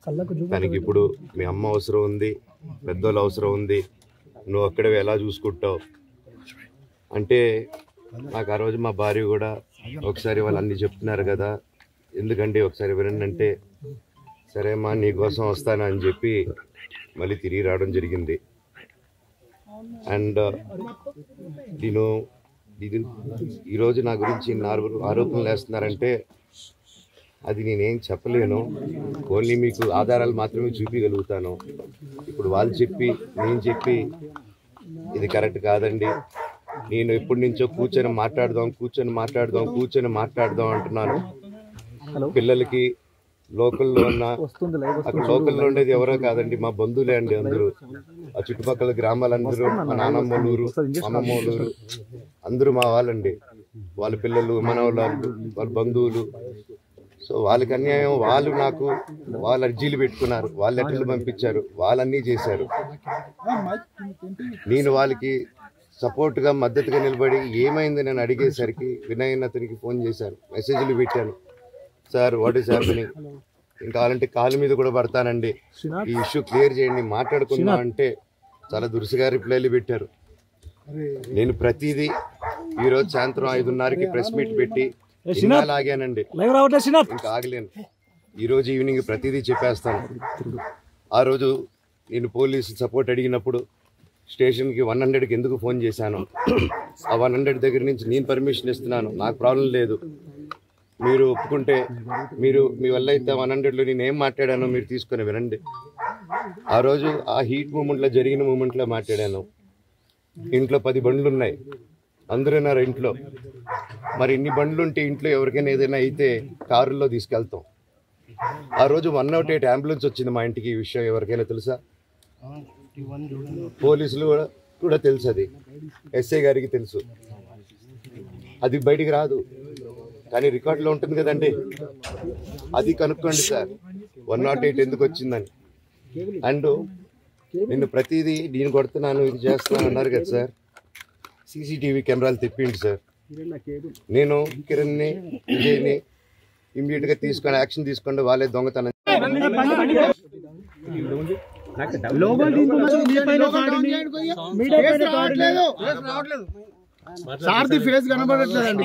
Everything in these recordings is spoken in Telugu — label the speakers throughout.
Speaker 1: తనకి ఇప్పుడు మీ అమ్మ అవసరం ఉంది, పెద్దోళ్ళ అవసరం ఉంది, నువ్వు అక్కడే ఎలా చూసుకుంటావు అంటే నాకు ఆ రోజు మా భార్య కూడా ఒకసారి వాళ్ళు అన్ని చెప్తున్నారు కదా, ఎందుకంటే ఒకసారి వినండి అంటే సరే అమ్మా నీకోసం వస్తాను అని చెప్పి మళ్ళీ తిరిగి రావడం జరిగింది. అండ్ నేను ఈరోజు నా గురించి ఆరోపణలు వేస్తున్నారంటే అది నేనేం చెప్పలేను, ఓన్లీ మీకు ఆధారాలు మాత్రమే చూపించగలుగుతాను. ఇప్పుడు వాళ్ళు చెప్పి నేను చెప్పి ఇది కరెక్ట్ కాదండి, నేను ఎప్పటి నుంచో కూర్చొని మాట్లాడదాం అంటున్నాను. పిల్లలకి లోకల్లో ఉన్న అక్కడ లోకల్లో ఉండేది ఎవరో కాదండి, మా బంధువులే అండి అందరూ, ఆ చుట్టుపక్కల గ్రామాలందరూ, మా నానమ్మలూరు, అమ్మమ్మలూరు అందరూ మా వాళ్ళండి, వాళ్ళ పిల్లలు, మనవాళ్ళు, వాళ్ళ బంధువులు. సో వాళ్ళకి అన్యాయం, వాళ్ళు అర్జీలు పెట్టుకున్నారు, వాళ్ళు లెటర్లు పంపించారు, వాళ్ళన్నీ చేశారు. నేను వాళ్ళకి సపోర్ట్గా మద్దతుగా నిలబడి ఏమైంది నేను అడిగేసరికి వినయ్ అతనికి ఫోన్ చేశాను, మెసేజ్లు పెట్టాను, సార్ వాట్ ఈస్ హ్యాపెనింగ్, ఇంకా కావాలంటే కాలు మీద కూడా పడతానండి, ఈ ఇష్యూ క్లియర్ చేయండి మాట్లాడుకుందాం అంటే చాలా దురుసుగా రిప్లైలు పెట్టారు. నేను ప్రతిదీ ఈరోజు సాయంత్రం 5:30కి ప్రెస్ మీట్ పెట్టి ఆగానండి, ఇంకా ఆగలేను. ఈరోజు ఈవినింగ్ ప్రతిదీ చెప్పేస్తాను. ఆ రోజు నేను పోలీసు సపోర్ట్ అడిగినప్పుడు స్టేషన్కి 100కి ఎందుకు ఫోన్ చేశాను, ఆ 100 దగ్గర నుంచి నేను పర్మిషన్ ఇస్తున్నాను, నాకు ప్రాబ్లం లేదు, మీరు ఒప్పుకుంటే మీరు మీ వల్ల అయితే 100లో నేను ఏం మాట్లాడానో మీరు తీసుకొని వినండి. ఆ రోజు ఆ హీట్ మూమెంట్లో జరిగిన మూమెంట్లో మాట్లాడాను. ఇంట్లో 10 బండ్లు ఉన్నాయి, అందరూ ఉన్నారు ఇంట్లో, మరి ఇన్ని బండ్లు ఉంటే ఇంట్లో ఎవరికైనా ఏదైనా అయితే కారుల్లో తీసుకెళ్తాం. ఆ రోజు 108 అంబులెన్స్ వచ్చింది మా ఇంటికి. ఈ విషయం ఎవరికైనా తెలుసా? పోలీసులు కూడా తెలుసు, అది ఎస్ఐ గారికి తెలుసు, అది బయటికి రాదు కానీ రికార్డులో ఉంటుంది కదండి, అది కనుక్కోండి సార్ 108 ఎందుకు వచ్చిందని. అండ్ నిన్ను ప్రతిదీ నేను కొడుతున్నాను ఇది చేస్తున్నాను అన్నారు కదా సార్, సీసీటీవీ కెమెరాలు తెప్పిండి సార్. నేను కిరణ్ని, విజయ్ని ఇమ్మీడియట్గా తీసుకొని యాక్షన్ తీసుకోండి, వాళ్ళే దొంగతనం.
Speaker 2: సార్ది ఫేస్ కనబడట్లేదండి,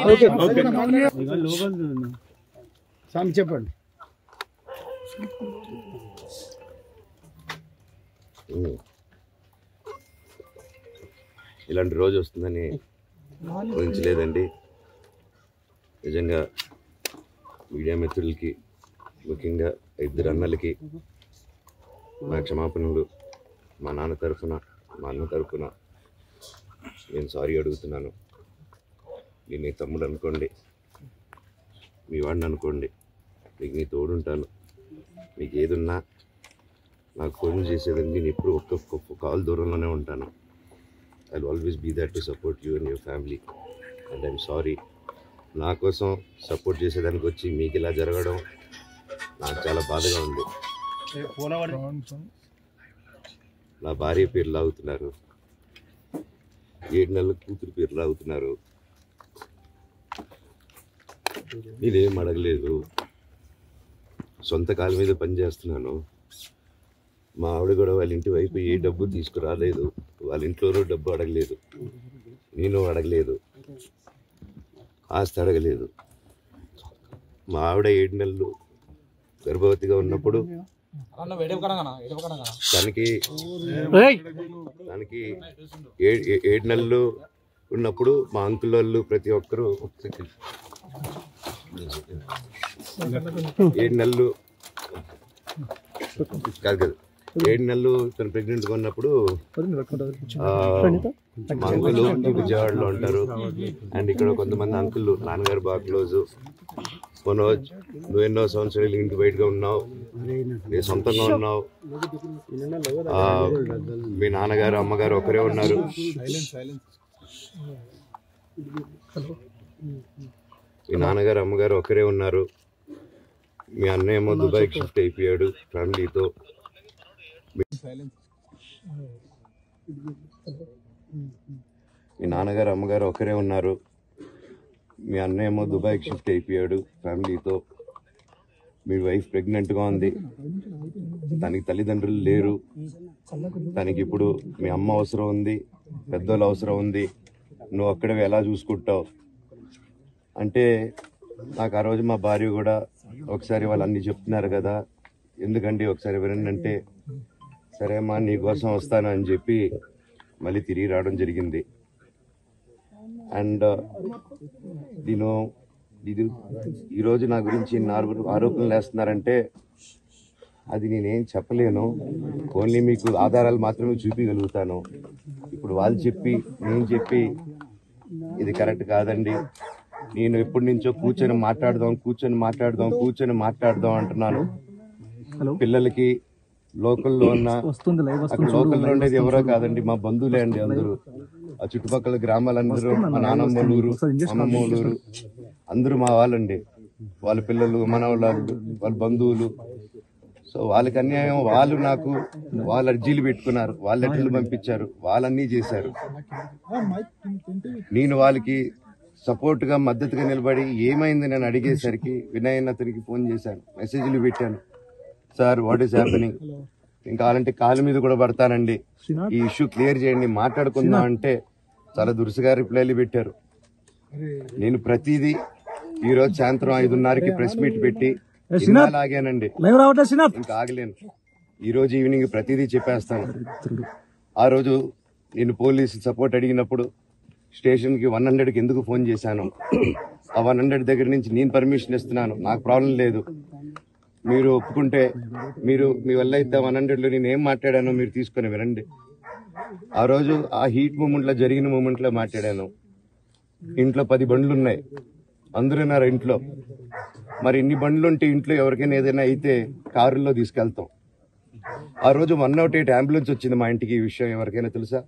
Speaker 2: చెప్పండి.
Speaker 1: ఇలాంటి రోజు వస్తుందని ఊహించలేదండి. నిజంగా మీడియా మిత్రులకి, ముఖ్యంగా 2 అన్నలకి నా క్షమాపణలు. మా నాన్న తరఫున, మా అన్న తరఫున నేను సారీ అడుగుతున్నాను. నేను నీ తమ్ముడు అనుకోండి, మీ వాడిని అనుకోండి, మీకు నీ తోడుంటాను. మీకు ఏదున్నా నాకు ఫోన్ చేసేదండి, నేను ఎప్పుడు ఒక్క కాల్ దూరంలోనే ఉంటాను. I will always be there to support you and your family. And I'm sorry, నా కోసం సపోర్ట్ చేసేదానికి వచ్చి మీకు ఇలా జరగడం నాకు చాలా బాధగా ఉంది. నా భార్య పేరు లాగుతున్నారు, 7 నెలల కూతురు పేరు లాగుతున్నారు. నేనేం అడగలేదు, సొంత కాళ్ళ మీద పనిచేస్తున్నాను. మా ఆవిడ కూడా వాళ్ళ ఇంటి వైపు ఏ డబ్బు తీసుకురాలేదు, వాళ్ళ ఇంట్లోనూ డబ్బు అడగలేదు, నేను అడగలేదు, ఆస్తి అడగలేదు. మా ఆవిడ 7 నెలలు గర్భవతిగా ఉన్నప్పుడు తనకి 7 నెలలు ఉన్నప్పుడు మా అంకుల్ వాళ్ళు ప్రతి ఒక్కరూ 7 నెలలు కాదు 7 నెలలు తను ప్రెగ్నెంట్గా ఉన్నప్పుడు మా అంకుల్ విజయవాడలో ఉంటారు. అండ్ ఇక్కడ కొంతమంది అంకుల్ నాన్నగారు బాగా క్లోజు. మనోజ్, నువ్వు ఎన్నో సంవత్సరాలు ఇంటి బయటగా ఉన్నావు, నీ సొంతంగా ఉన్నావు, మీ నాన్నగారు అమ్మగారు ఒకరే ఉన్నారు. మీ నాన్నగారు అమ్మగారు ఒకరే ఉన్నారు. మీ అన్నయ్య ఏమో దుబాయ్కి షిఫ్ట్ అయిపోయాడు ఫ్యామిలీతో. మీ నాన్నగారు అమ్మగారు ఒకరే ఉన్నారు. మీ అన్నయ్య ఏమో దుబాయ్కి షిఫ్ట్ అయిపోయాడు ఫ్యామిలీతో. మీ వైఫ్ ప్రెగ్నెంట్గా ఉంది. తనకి తల్లిదండ్రులు లేరు, తనకి ఇప్పుడు మీ అమ్మ అవసరం ఉంది, పెద్దోళ్ళ అవసరం ఉంది, నువ్వు అక్కడే ఎలా చూసుకుంటావు అంటే నాకు ఆ రోజు మా భార్య కూడా ఒకసారి వాళ్ళు అన్ని చెప్తున్నారు కదా, ఎందుకండి ఒకసారి వినండి అంటే సరే అమ్మా నీకోసం వస్తాను అని చెప్పి మళ్ళీ తిరిగి రావడం జరిగింది. అండ్ ఇది ఈరోజు నా గురించి ఆరోపణలు వేస్తున్నారంటే అది నేనేం చెప్పలేను, ఓన్లీ మీకు ఆధారాలు మాత్రమే చూపించగలుగుతాను. ఇప్పుడు వాళ్ళు చెప్పి నేను చెప్పి ఇది కరెక్ట్ కాదండి, నేను ఎప్పటి నుంచో కూర్చొని మాట్లాడదాం అంటున్నాను. పిల్లలకి లోకల్లో ఉన్న అక్కడ లోకల్లో ఉండేది ఎవరో కాదండి, మా బంధువులే అండి అందరూ, ఆ చుట్టుపక్కల గ్రామాలందరూ, మా నానమ్మలూరు, అమ్మమ్మలూరు అందరూ మా వాళ్ళండి, వాళ్ళ పిల్లలు, మనవాళ్ళు, వాళ్ళ బంధువులు. సో వాళ్ళకి అన్యాయం, వాళ్ళ అర్జీలు పెట్టుకున్నారు, వాళ్ళ లెటర్లు పంపించారు, వాళ్ళన్నీ చేశారు. నేను వాళ్ళకి సపోర్ట్ గా మద్దతుగా నిలబడి ఏమైంది నేను అడిగేసరికి వినయ్ అతనికి ఫోన్ చేశాను, మెసేజ్లు పెట్టాను. సార్ వాట్ ఈస్ హ్యాపెనింగ్, ఇంకా కావాలంటే కాలు మీద కూడా పడతానండి, ఈ ఇష్యూ క్లియర్ చేయండి, మాట్లాడుకుందాం అంటే చాలా దురుసుగా రిప్లైలు పెట్టారు. నేను ప్రతిదీ ఈ రోజు సాయంత్రం 5:30కి ప్రెస్ మీట్ పెట్టి ఆగానండి, ఇంకా ఆగలేను. ఈ రోజు ఈవినింగ్ ప్రతిదీ చెప్పేస్తాను. ఆ రోజు నేను పోలీసు సపోర్ట్ అడిగినప్పుడు స్టేషన్కి 100కి ఎందుకు ఫోన్ చేశాను, ఆ 100 దగ్గర నుంచి నేను పర్మిషన్ ఇస్తున్నాను, నాకు ప్రాబ్లం లేదు, మీరు ఒప్పుకుంటే మీరు మీ వల్ల అయితే 100లో నేను ఏం మాట్లాడానో మీరు తీసుకొని వినండి. ఆ రోజు ఆ హీట్ మూమెంట్లో జరిగిన మూమెంట్లో మాట్లాడాను. ఇంట్లో 10 బండ్లు ఉన్నాయి, అందరూ ఉన్నారు ఇంట్లో. మరి ఇన్ని బండ్లు ఉంటే ఇంట్లో ఎవరికైనా ఏదైనా అయితే కారుల్లో తీసుకెళ్తాం. ఆ రోజు 108 అంబులెన్స్ వచ్చింది మా ఇంటికి. ఈ విషయం ఎవరికైనా తెలుసా?